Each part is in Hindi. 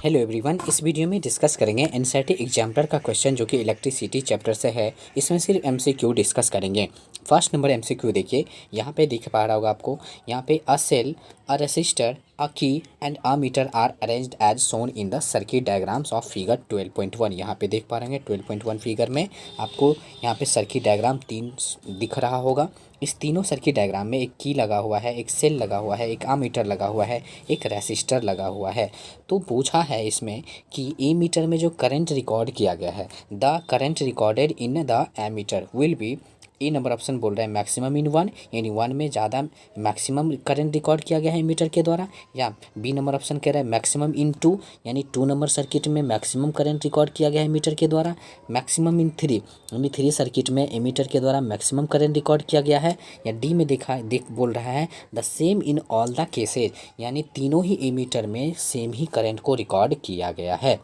हेलो एवरीवन, इस वीडियो में डिस्कस करेंगे एनसीईआरटी एग्जाम्पलर का क्वेश्चन जो कि इलेक्ट्रिसिटी चैप्टर से है। इसमें सिर्फ एमसीक्यू डिस्कस करेंगे। फर्स्ट नंबर एमसीक्यू देखिए, यहाँ पे दिख पा रहा होगा आपको। यहाँ पे अ cell, a resistor, a key and a meter are arranged as shown in the circuit diagrams of figure 12.1। यहाँ पे देख पा रहे हैं 12.1 फिगर में आपको यहाँ पे सर्किट डायग्राम 3 दिख रहा होगा। इस तीनों सर्किट डायग्राम में एक की लगा हुआ है, एक सेल लगा हुआ है, एक अमीटर लगा हुआ है, एक रेसिस्टर लगा हुआ है। तो पूछा है इसमें कि ए मीटर में जो करंट रिकॉर्ड किया गया है, the current recorded in the ammeter will be. A number option बोल रहा है मैक्सिमम इन वन, यानी वन में ज़्यादा मैक्सिमम करंट रिकॉर्ड किया गया है मीटर के द्वारा। या बी नंबर ऑप्शन कह रहा है मैक्सिमम इन टू, यानी 2 नंबर सर्किट में मैक्सिमम करंट रिकॉर्ड किया गया है मीटर के द्वारा। मैक्सिमम इन 3, यानी 3 सर्किट में एमीटर के द्वारा मैक्सिमम करंट रिकॉर्ड किया गया है। या डी में देख बोल रहा है the same in all the cases, यानी तीनों ही एमीटर में सेम ही करंट को रिकॉर्ड किया गया है।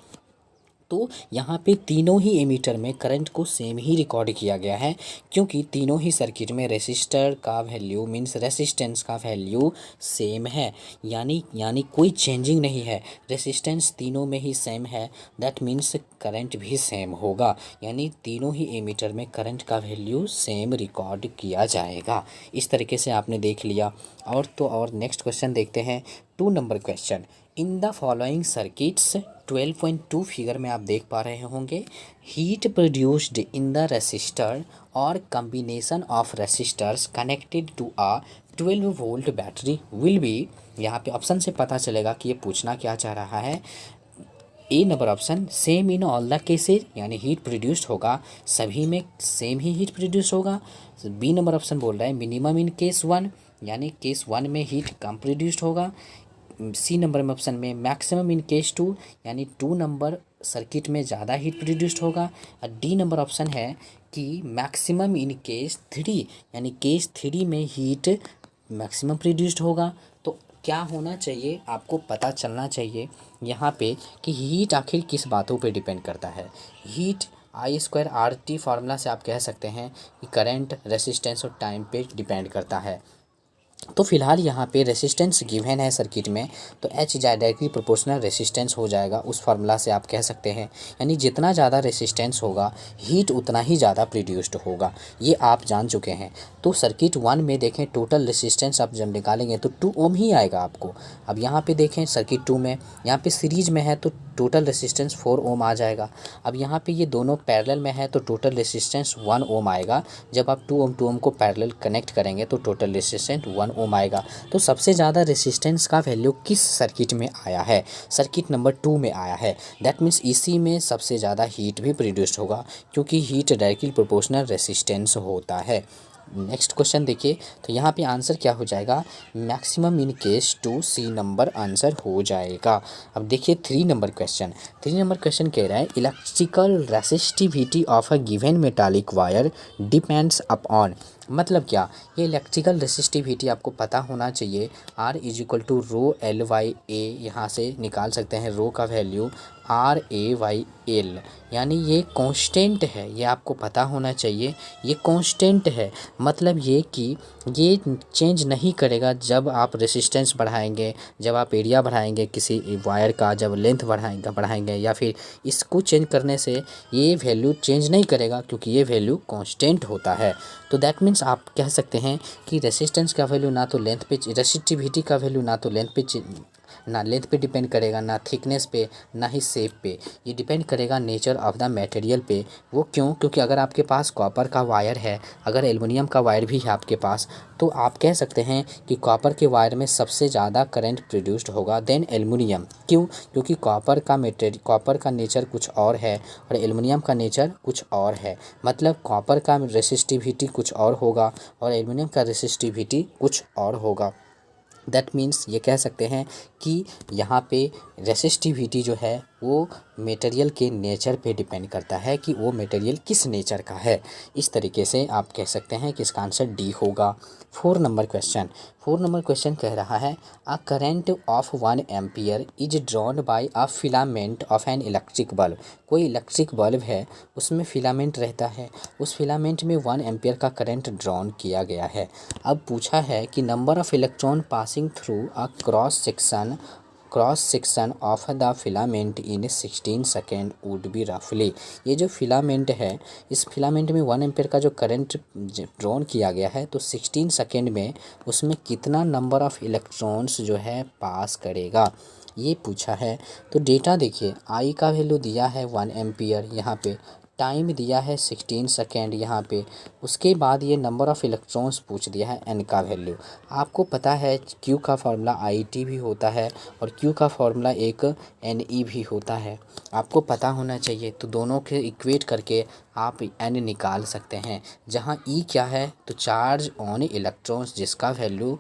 तो यहाँ पे तीनों ही एमीटर में करंट को सेम ही रिकॉर्ड किया गया है, क्योंकि तीनों ही सर्किट में रेसिस्टर का वैल्यू मीन्स रेसिस्टेंस का वैल्यू सेम है, यानी कोई चेंजिंग नहीं है। रेसिस्टेंस तीनों में ही सेम है, दैट मीन्स करंट भी सेम होगा, यानी तीनों ही एमीटर में करंट का वैल्यू सेम रिकॉर्ड किया जाएगा। इस तरीके से आपने देख लिया। और नेक्स्ट क्वेश्चन देखते हैं, 2 number question. In the following circuits 12.2 figure में आप देख पा रहे होंगे, heat produced in the resistor और combination of resistors connected to a 12 volt battery will be. यहाँ पे ऑप्शन से पता चलेगा कि ये पूछना क्या चाह रहा है। A number option same in all the cases, यानी हीट प्रोड्यूस्ड होगा, सभी में सेम ही हीट प्रोड्यूस होगा। बी नंबर ऑप्शन बोल रहा है मिनिमम इन केस 1, यानी केस 1 में हीट कम प्रोड्यूस्ड होगा। सी नंबर में ऑप्शन में मैक्सिमम इन केस 2, यानी 2 नंबर सर्किट में ज़्यादा हीट प्रोड्यूस्ड होगा। और डी नंबर ऑप्शन है कि मैक्सिमम इन केस 3, यानी केस 3 में हीट मैक्सिमम प्रोड्यूस्ड होगा। तो क्या होना चाहिए, आपको पता चलना चाहिए यहाँ पे कि हीट आखिर किस बातों पे डिपेंड करता है। हीट I²RT फार्मूला से आप कह सकते हैं कि करंट, रेसिस्टेंस और टाइम पे डिपेंड करता है। तो फिलहाल यहाँ पे रेसिस्टेंस गिवन है सर्किट में, तो एच डायरेक्टली प्रोपोर्शनल रेसिस्टेंस हो जाएगा, उस फार्मूला से आप कह सकते हैं। यानी जितना ज़्यादा रेसिस्टेंस होगा हीट उतना ही ज़्यादा प्रोड्यूस्ड होगा, ये आप जान चुके हैं। तो सर्किट 1 में देखें टोटल रेसिस्टेंस आप जब निकालेंगे तो 2 ओम ही आएगा आपको। अब यहाँ पे देखें सर्किट 2 में, यहाँ पे सीरीज में है तो टोटल रेसिस्टेंस 4 ओम आ जाएगा। अब यहाँ पे ये दोनों पैरेलल में है तो टोटल रेसिस्टेंस 1 ओम आएगा। जब आप 2 ओम को पैरेलल कनेक्ट करेंगे तो टोटल रेसिस्टेंस 1 ओम आएगा। तो सबसे ज़्यादा रेसिस्टेंस का वैल्यू किस सर्किट में आया है? सर्किट नंबर 2 में आया है। दैट मीन्स इसी में सबसे ज़्यादा हीट भी प्रोड्यूस्ड होगा, क्योंकि हीट डायरेक्टली प्रोपोर्शनल रेसिस्टेंस होता है। नेक्स्ट क्वेश्चन देखिए, तो यहाँ पे आंसर क्या हो जाएगा, maximum in case 2, C number answer हो जाएगा। अब देखिए 3 नंबर क्वेश्चन। 3 नंबर क्वेश्चन कह रहा है electrical resistivity of a given metallic wire depends upon. मतलब क्या, ये इलेक्ट्रिकल रेसिस्टिविटी आपको पता होना चाहिए। R = रो LY/A, यहाँ से निकाल सकते हैं रो का वैल्यू RA/L, यानी ये कांस्टेंट है, ये आपको पता होना चाहिए। ये कांस्टेंट है, मतलब ये कि ये चेंज नहीं करेगा जब आप रेसिस्टेंस बढ़ाएंगे, जब आप एरिया बढ़ाएंगे किसी वायर का, जब लेंथ बढ़ाएंगे या फिर इसको चेंज करने से ये वैल्यू चेंज नहीं करेगा, क्योंकि ये वैल्यू कांस्टेंट होता है। तो दैट मीन्स आप कह सकते हैं कि रेसिस्टेंस का वैल्यू ना तो लेंथ पे, रेसिस्टिविटी का वैल्यू ना तो लेंथ पे डिपेंड करेगा, ना थिकनेस पे, ना ही शेप पे। ये डिपेंड करेगा नेचर ऑफ द मटेरियल पे। वो क्यों? क्योंकि अगर आपके पास कॉपर का वायर है, अगर एल्युमिनियम का वायर भी है आपके पास, तो आप कह सकते हैं कि कॉपर के वायर में सबसे ज़्यादा करंट प्रोड्यूस्ड होगा देन एल्युमिनियम। क्यों? क्योंकि कॉपर का नेचर कुछ और है और एल्युमिनियम का नेचर कुछ और है। मतलब कॉपर का रेसिस्टिविटी कुछ और होगा और एल्युमिनियम का रेसिस्टिविटी कुछ और होगा। दैट मीन्स ये कह सकते हैं कि यहाँ पे रेसिस्टिविटी जो है वो मटेरियल के नेचर पे डिपेंड करता है कि वो मटेरियल किस नेचर का है। इस तरीके से आप कह सकते हैं कि इसका आंसर डी होगा। 4 नंबर क्वेश्चन कह रहा है a current of 1 ampere is drawn by a filament of an electric bulb. कोई इलेक्ट्रिक बल्ब है, उसमें फिलामेंट रहता है, उस फिलामेंट में 1 एम्पियर का करंट ड्रॉन किया गया है। अब पूछा है कि number of electron passing through a cross section cross section of the filament in 16 second would be रफली। ये जो फिलामेंट है, इस फिलामेंट में 1 एम्पेयर का जो करंट ड्रॉन किया गया है, तो 16 सेकेंड में उसमें कितना नंबर ऑफ इलेक्ट्रॉन्स जो है पास करेगा, ये पूछा है। तो डेटा देखिए, आई का वैल्यू दिया है 1 एम्पियर, यहाँ पे टाइम दिया है 16 सेकेंड यहाँ पे, उसके बाद ये नंबर ऑफ़ इलेक्ट्रॉन्स पूछ दिया है एन का वैल्यू। आपको पता है क्यू का फार्मूला आई टी भी होता है और क्यू का फार्मूला एक एन ई भी होता है, आपको पता होना चाहिए। तो दोनों के इक्वेट करके आप एन निकाल सकते हैं, जहाँ ई क्या है, तो चार्ज ऑन इलेक्ट्रॉन्स, जिसका वैल्यू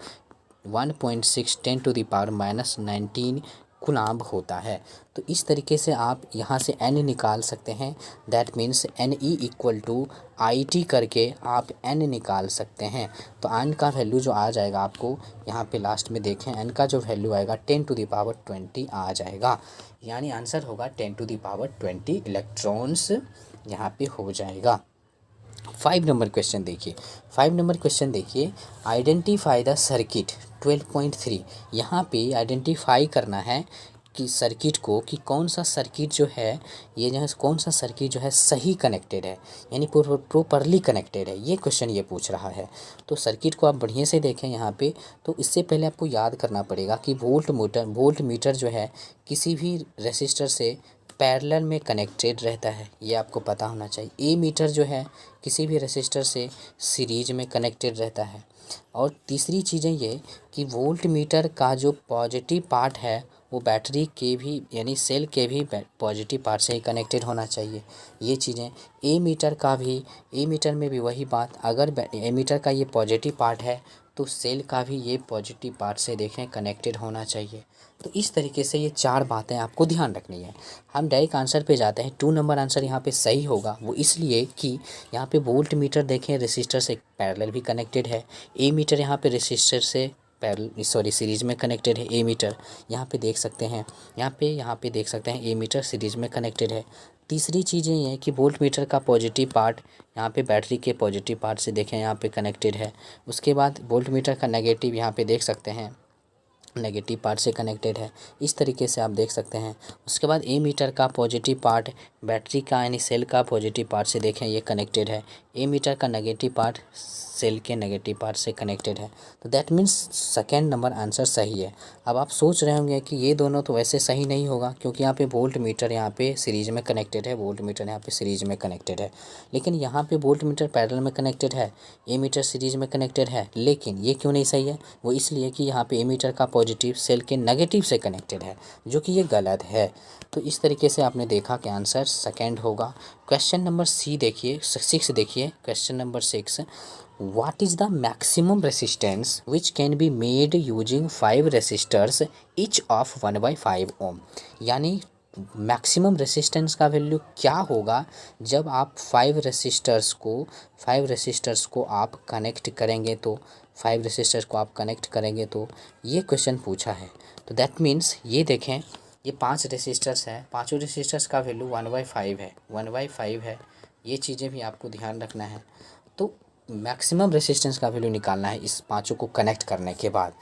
1.6 10⁻⁻19 कुलाम्ब होता है। तो इस तरीके से आप यहाँ से n निकाल सकते हैं। That means N E equal to I T करके आप n निकाल सकते हैं। तो n का वैल्यू जो आ जाएगा, आपको यहाँ पे लास्ट में देखें, n का जो वैल्यू आएगा 10⁻20 आ जाएगा, यानी आंसर होगा 10⁻20 इलेक्ट्रॉन्स यहाँ पे हो जाएगा। 5 नंबर क्वेश्चन देखिए, 5 नंबर क्वेश्चन देखिए, आइडेंटिफाई द सर्किट 12.3। यहाँ पे आइडेंटिफाई करना है कि सर्किट को, कि कौन सा सर्किट जो है, ये जो है कौन सा सर्किट जो है सही कनेक्टेड है, यानी प्रॉपरली कनेक्टेड है, ये क्वेश्चन ये पूछ रहा है। तो सर्किट को आप बढ़िया से देखें यहाँ पे। तो इससे पहले आपको याद करना पड़ेगा कि वोल्ट मीटर जो है किसी भी रेसिस्टर से पैरेलल में कनेक्टेड रहता है, ये आपको पता होना चाहिए। ए मीटर जो है किसी भी रेसिस्टर से सीरीज में कनेक्टेड रहता है। और तीसरी चीज़ें ये कि वोल्ट मीटर का जो पॉजिटिव पार्ट है वो बैटरी के भी, यानी सेल के भी पॉजिटिव पार्ट से ही कनेक्टेड होना चाहिए। ये चीज़ें ए मीटर का भी, ए मीटर में भी वही बात, अगर ए मीटर का ये पॉजिटिव पार्ट है तो सेल का भी ये पॉजिटिव पार्ट से देखें कनेक्टेड होना चाहिए। तो इस तरीके से ये 4 बातें आपको ध्यान रखनी है। हम डायरेक्ट आंसर पे जाते हैं। 2 नंबर आंसर यहाँ पे सही होगा, वो इसलिए कि यहाँ पे वोल्ट मीटर देखें रेसिस्टर से पैरेलल भी कनेक्टेड है। ए मीटर यहाँ पे रेसिस्टर से सीरीज में कनेक्टेड है। ए मीटर यहाँ पे देख सकते हैं, यहाँ पे देख सकते हैं ए मीटर सीरीज में कनेक्टेड है। तीसरी चीज़ें ये हैं कि वोल्ट मीटर का पॉजिटिव पार्ट यहाँ पे बैटरी के पॉजिटिव पार्ट से देखें यहाँ पे कनेक्टेड है। उसके बाद वोल्ट मीटर का नेगेटिव यहाँ पे देख सकते हैं, नेगेटिव पार्ट से कनेक्टेड है। इस तरीके से आप देख सकते हैं। उसके बाद ए मीटर का पॉजिटिव पार्ट बैटरी का, यानी सेल का पॉजिटिव पार्ट से देखें ये कनेक्टेड है। ए मीटर का नेगेटिव पार्ट सेल के नेगेटिव पार्ट से कनेक्टेड है। तो that means second number answer सही है। अब आप सोच रहे होंगे कि ये दोनों तो वैसे सही नहीं होगा, क्योंकि यहाँ पे वोल्ट मीटर यहाँ पे सीरीज में कनेक्टेड है, वोल्ट मीटर यहाँ पे सीरीज में कनेक्टेड है। लेकिन यहाँ पे वोल्ट मीटर पैरेलल में कनेक्टेड है, ए मीटर सीरीज में कनेक्टेड है। लेकिन ये क्यों नहीं सही है? वो इसलिए कि यहाँ पे ए मीटर का पॉजिटिव सेल के नेगेटिव से कनेक्टेड है, जो कि ये गलत है। तो इस तरीके से आपने देखा कि आंसर सेकेंड होगा। क्वेश्चन नंबर सी देखिए, 6 देखिए, question number 6, What is the maximum resistance which can be made using 5 resistors each of 1/5 ohm? यानी मैक्सिमम रेसिस्टेंस का वैल्यू क्या होगा जब आप 5 रेसिस्टर्स को आप कनेक्ट करेंगे, तो 5 रेसिस्टर्स को आप कनेक्ट करेंगे तो ये क्वेश्चन पूछा है। तो दैट मीन्स ये देखें, ये 5 रेसिस्टर्स हैं, पाँचों रेसिस्टर्स का वैल्यू 1/5 है, 1/5 है। ये चीज़ें भी आपको ध्यान रखना है। तो मैक्सिमम रेसिस्टेंस का वैल्यू निकालना है इस पांचों को कनेक्ट करने के बाद।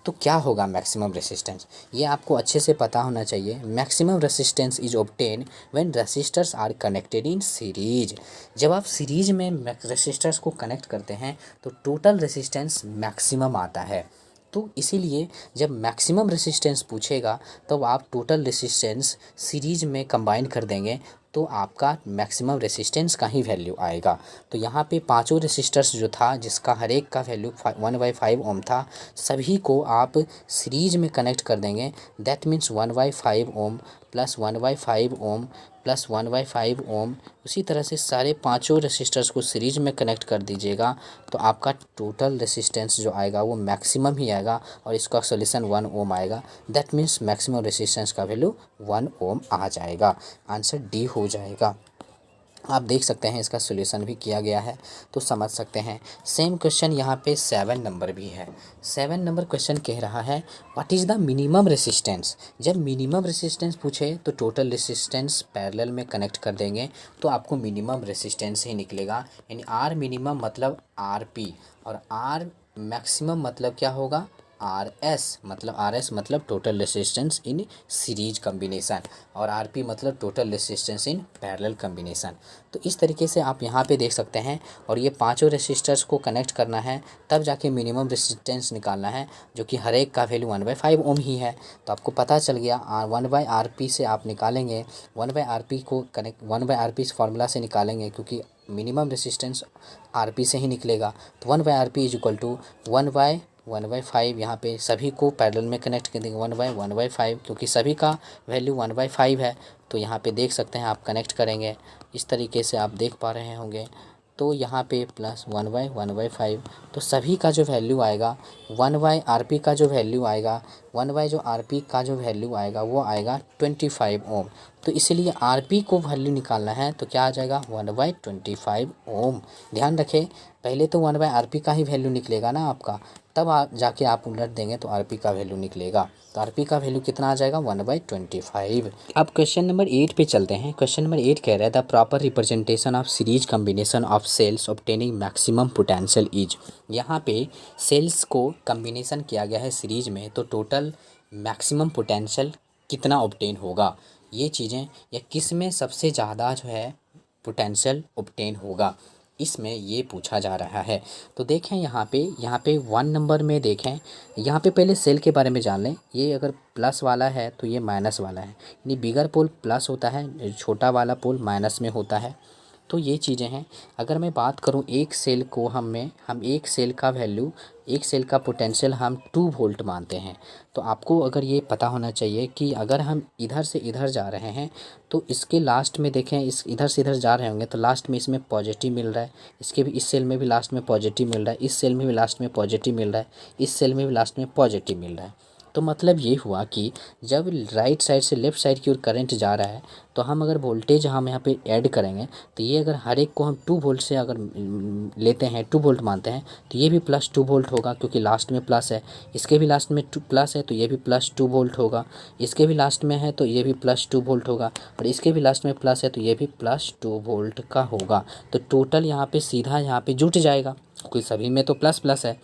तो क्या होगा मैक्सिमम रेसिस्टेंस, ये आपको अच्छे से पता होना चाहिए। Maximum resistance is obtain when resistors are connected in series. जब आप सीरीज में रेसिस्टर्स को कनेक्ट करते हैं तो टोटल रेसिस्टेंस मैक्सिमम आता है। तो इसीलिए जब मैक्सिमम रेसिस्टेंस पूछेगा तो आप टोटल रेसिस्टेंस सीरीज में कंबाइन कर देंगे, तो आपका मैक्सिमम रेसिस्टेंस का ही वैल्यू आएगा। तो यहाँ पे पांचों रेसिस्टर्स जो था, जिसका हर एक का वैल्यू 1/5 ओम था, सभी को आप सीरीज में कनेक्ट कर देंगे। That means 1/5 ohm plus 1/5 ohm plus 1/5 ओम, उसी तरह से सारे पांचों रेसिस्टर्स को सीरीज में कनेक्ट कर दीजिएगा, तो आपका टोटल रेसिस्टेंस जो आएगा वो मैक्सिमम ही आएगा, और इसका सोल्यूशन 1 ओम आएगा। दैट मीन्स मैक्सिमम रेसिस्टेंस का वैल्यू 1 ओम आ जाएगा। आंसर डी हो जाएगा। आप देख सकते हैं इसका सोल्यूशन भी किया गया है, तो समझ सकते हैं। सेम क्वेश्चन यहाँ पे 7 नंबर भी है। 7 नंबर क्वेश्चन कह रहा है what is the minimum resistance. जब मिनिमम रेसिस्टेंस पूछे तो टोटल रेसिस्टेंस पैरेलल में कनेक्ट कर देंगे, तो आपको मिनिमम रेसिस्टेंस ही निकलेगा। यानी आर मिनिमम मतलब आर पी, और आर मैक्सिमम मतलब क्या होगा, आर एस मतलब total resistance in series combination, और आर पी मतलब total resistance in parallel combination. तो इस तरीके से आप यहाँ पे देख सकते हैं, और ये पांचों रेसिस्टर्स को कनेक्ट करना है, तब जाके मिनिमम रेसिस्टेंस निकालना है, जो कि हर एक का वैल्यू 1/5 ओम ही है। तो आपको पता चल गया, 1/RP से आप निकालेंगे, 1/RP को कनेक्ट 1/RP इस फार्मूला से निकालेंगे, क्योंकि मिनिमम रेसिस्टेंस आरपी से ही निकलेगा। तो 1/RP इज इक्वल टू 1/1/5, यहाँ पे सभी को पैरेलल में कनेक्ट कर देंगे 1/1/5, क्योंकि सभी का वैल्यू 1/5 है। तो यहाँ पे देख सकते हैं, आप कनेक्ट करेंगे इस तरीके से, आप देख पा रहे होंगे। तो यहाँ पे प्लस 1/1/5, तो सभी का जो वैल्यू आएगा 1/RP का जो वैल्यू आएगा, 1/ जो RP का जो वैल्यू आएगा वो आएगा 25 ओम। तो इसीलिए RP को वैल्यू निकालना है, तो क्या आ जाएगा 1/25 ओम। ध्यान रखें, पहले तो 1/RP का ही वैल्यू निकलेगा ना आपका, तब आप जाके आप उलट देंगे तो RP का वैल्यू निकलेगा। तो RP का वैल्यू कितना आ जाएगा 1/25। अब क्वेश्चन नंबर 8 पे चलते हैं। क्वेश्चन नंबर 8 कह रहा है the proper representation of series combination of cells obtaining maximum potential is. यहाँ पे सेल्स को कम्बिनेशन किया गया है सीरीज में, तो टोटल मैक्सिमम पोटेंशियल कितना ऑब्टेन होगा, ये चीज़ें, या किस में सबसे ज़्यादा जो है पोटेंशियल ऑब्टेन होगा, इसमें ये पूछा जा रहा है। तो देखें यहाँ पे 1 नंबर में देखें, यहाँ पे पहले सेल के बारे में जान लें। ये अगर प्लस वाला है तो ये माइनस वाला है, यानी बिगर पोल प्लस होता है, छोटा वाला पोल माइनस में होता है। तो ये चीज़ें हैं। अगर मैं बात करूँ एक सेल को हम एक सेल का वैल्यू, एक सेल का पोटेंशियल हम 2 वोल्ट मानते हैं। तो आपको अगर ये पता होना चाहिए कि अगर हम इधर से इधर जा रहे हैं तो इसके लास्ट में देखें, इस इधर से इधर जा रहे होंगे तो लास्ट में इसमें पॉजिटिव मिल रहा है, इसके भी इस सेल में भी लास्ट में पॉजिटिव मिल रहा है, इस सेल में भी लास्ट में पॉजिटिव मिल रहा है, इस सेल में भी लास्ट में पॉजिटिव मिल रहा है। तो मतलब ये हुआ कि जब राइट साइड से लेफ़्ट साइड की ओर करंट जा रहा है, तो हम अगर वोल्टेज हम यहाँ पे ऐड करेंगे, तो ये अगर हर एक को हम 2 वोल्ट से अगर लेते हैं, 2 वोल्ट मानते हैं, तो ये भी प्लस 2 वोल्ट होगा, क्योंकि लास्ट में प्लस है। इसके भी लास्ट में प्लस है, तो ये भी प्लस 2 वोल्ट होगा। इसके भी लास्ट में है तो ये भी प्लस 2 वोल्ट होगा, और इसके भी लास्ट में प्लस है तो ये भी प्लस 2 वोल्ट का होगा। तो टोटल यहाँ पे सीधा यहाँ पे जुट जाएगा, क्योंकि सभी में तो प्लस प्लस है।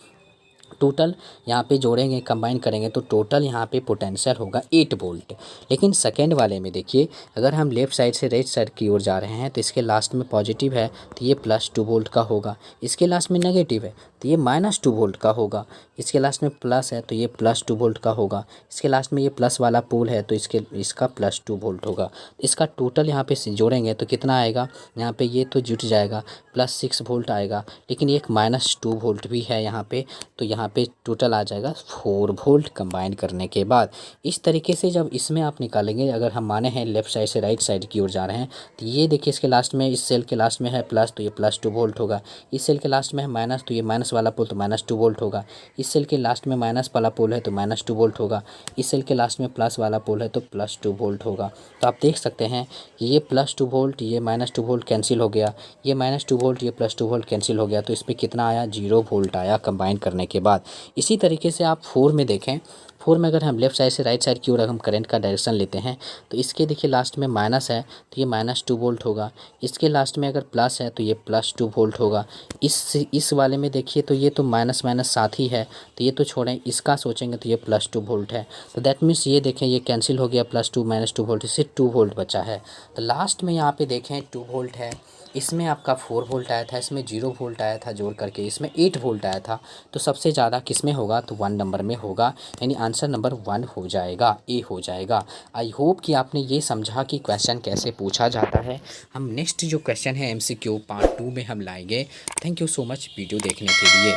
टोटल यहाँ पे जोड़ेंगे, कंबाइन करेंगे, तो टोटल यहाँ पे पोटेंशियल होगा 8 वोल्ट। लेकिन सेकेंड वाले में देखिए, अगर हम लेफ़्ट साइड से राइट साइड की ओर जा रहे हैं तो इसके लास्ट में पॉजिटिव है तो ये प्लस 2 वोल्ट का होगा, इसके लास्ट में नेगेटिव है तो ये माइनस 2 वोल्ट का होगा, इसके लास्ट में प्लस है तो ये प्लस 2 वोल्ट का होगा, इसके लास्ट में ये प्लस वाला पोल है तो इसका प्लस 2 वोल्ट होगा। इसका टोटल यहाँ पे जोड़ेंगे तो कितना आएगा, यहाँ पे ये तो जुट जाएगा, प्लस 6 वोल्ट आएगा, लेकिन एक माइनस 2 वोल्ट भी है यहाँ पे, तो यहाँ पे टोटल आ जाएगा 4 वोल्ट कंबाइन करने के बाद। इस तरीके से जब इसमें आप निकालेंगे, अगर हम माने हैं लेफ़्ट साइड से राइट साइड की ओर जा रहे हैं, तो ये देखिए इसके लास्ट में, इस सेल के लास्ट में है प्लस तो ये प्लस 2 वोल्ट होगा, इस सेल के लास्ट में है माइनस तो ये माइनस वाला पोल तो माइनस 2 वोल्ट होगा, इस सेल के लास्ट में माइनस वाला पोल है तो माइनस 2 वोल्ट होगा, इस सेल के लास्ट में प्लस वाला पोल है तो प्लस 2 वोल्ट होगा। तो आप देख सकते हैं कि ये प्लस 2 वोल्ट, ये माइनस 2 वोल्ट कैंसिल हो गया, ये माइनस 2 वोल्ट, ये प्लस 2 वोल्ट कैंसिल हो गया, तो इसमें कितना आया 0 वोल्ट आया कंबाइन करने के बाद। इसी तरीके से आप 4 में देखें, 4 में अगर हम लेफ़्ट साइड से राइट साइड की ओर हम करंट का डायरेक्शन लेते हैं तो इसके देखिए लास्ट में माइनस है तो ये माइनस 2 वोल्ट होगा, इसके लास्ट में अगर प्लस है तो ये प्लस 2 वोल्ट होगा, इस वाले में देखिए तो ये तो माइनस माइनस साथ ही है तो ये तो छोड़ें, इसका सोचेंगे तो ये प्लस 2 वोल्ट है। तो दैट मीन्स ये देखें ये कैंसिल हो गया, प्लस 2 माइनस 2 वोल्ट, इससे 2 वोल्ट बचा है। तो लास्ट में यहाँ पे देखें 2 वोल्ट है, इसमें आपका 4 वोल्ट आया था, इसमें 0 वोल्ट आया था जोड़ करके, इसमें 8 वोल्ट आया था। तो सबसे ज़्यादा किस में होगा, तो 1 नंबर में होगा, यानी आंसर नंबर 1 हो जाएगा, ए हो जाएगा। आई होप कि आपने ये समझा कि क्वेश्चन कैसे पूछा जाता है। हम नेक्स्ट जो क्वेश्चन है MCQ पार्ट 2 में हम लाएंगे। Thank you so much video देखने के लिए।